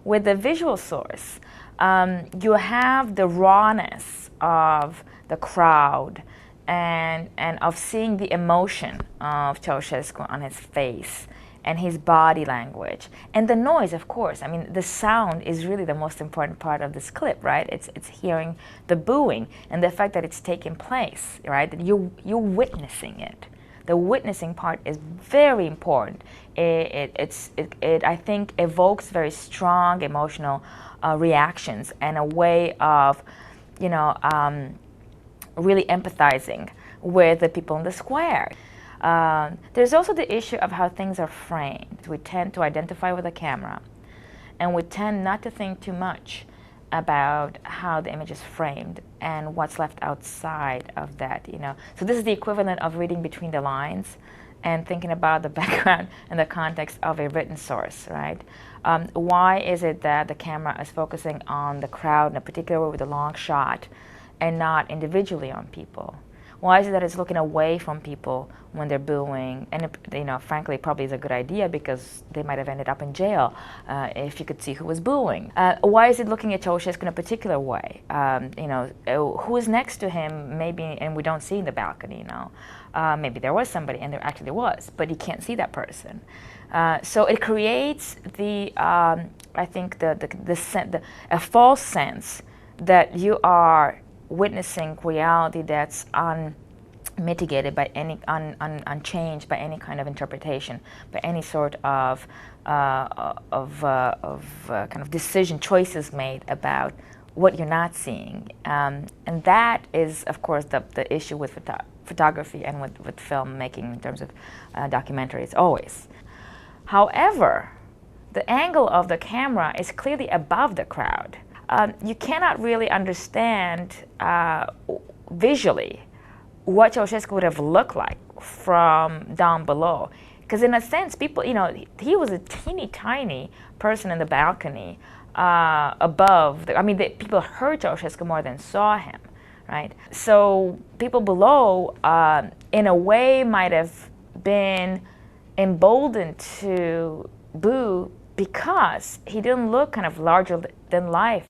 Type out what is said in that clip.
With the visual source, you have the rawness of the crowd and of seeing the emotion of Ceausescu on his face and his body language. And the noise, of course. I mean, the sound is really the most important part of this clip, right? It's hearing the booing and the fact that it's taking place, right? That you're witnessing it. The witnessing part is very important. It I think evokes very strong emotional reactions and a way of, really empathizing with the people in the square. There's also the issue of how things are framed. We tend to identify with the camera, and we tend not to think too much about how the image is framed and what's left outside of that, So this is the equivalent of reading between the lines and thinking about the background and the context of a written source, right? Why is it that the camera is focusing on the crowd in a particular way with a long shot and not individually on people? Why is it that it's looking away from people when they're booing? And frankly, probably is a good idea because they might have ended up in jail if you could see who was booing. Why is it looking at Ceausescu in a particular way? Who is next to him? Maybe, and we don't see in the balcony. Maybe there was somebody, and there actually was, but you can't see that person. So it creates I think a false sense that you are witnessing reality that's unmitigated by any, unchanged by any kind of interpretation, by any sort of kind of decision, choices made about what you're not seeing. And that is, of course, the issue with photography and with filmmaking in terms of documentaries, always. However, the angle of the camera is clearly above the crowd. You cannot really understand visually what Ceausescu would have looked like from down below. Because in a sense, people, he was a teeny tiny person in the balcony above. People heard Ceausescu more than saw him, right? So people below, in a way, might have been emboldened to boo because he didn't look kind of larger than life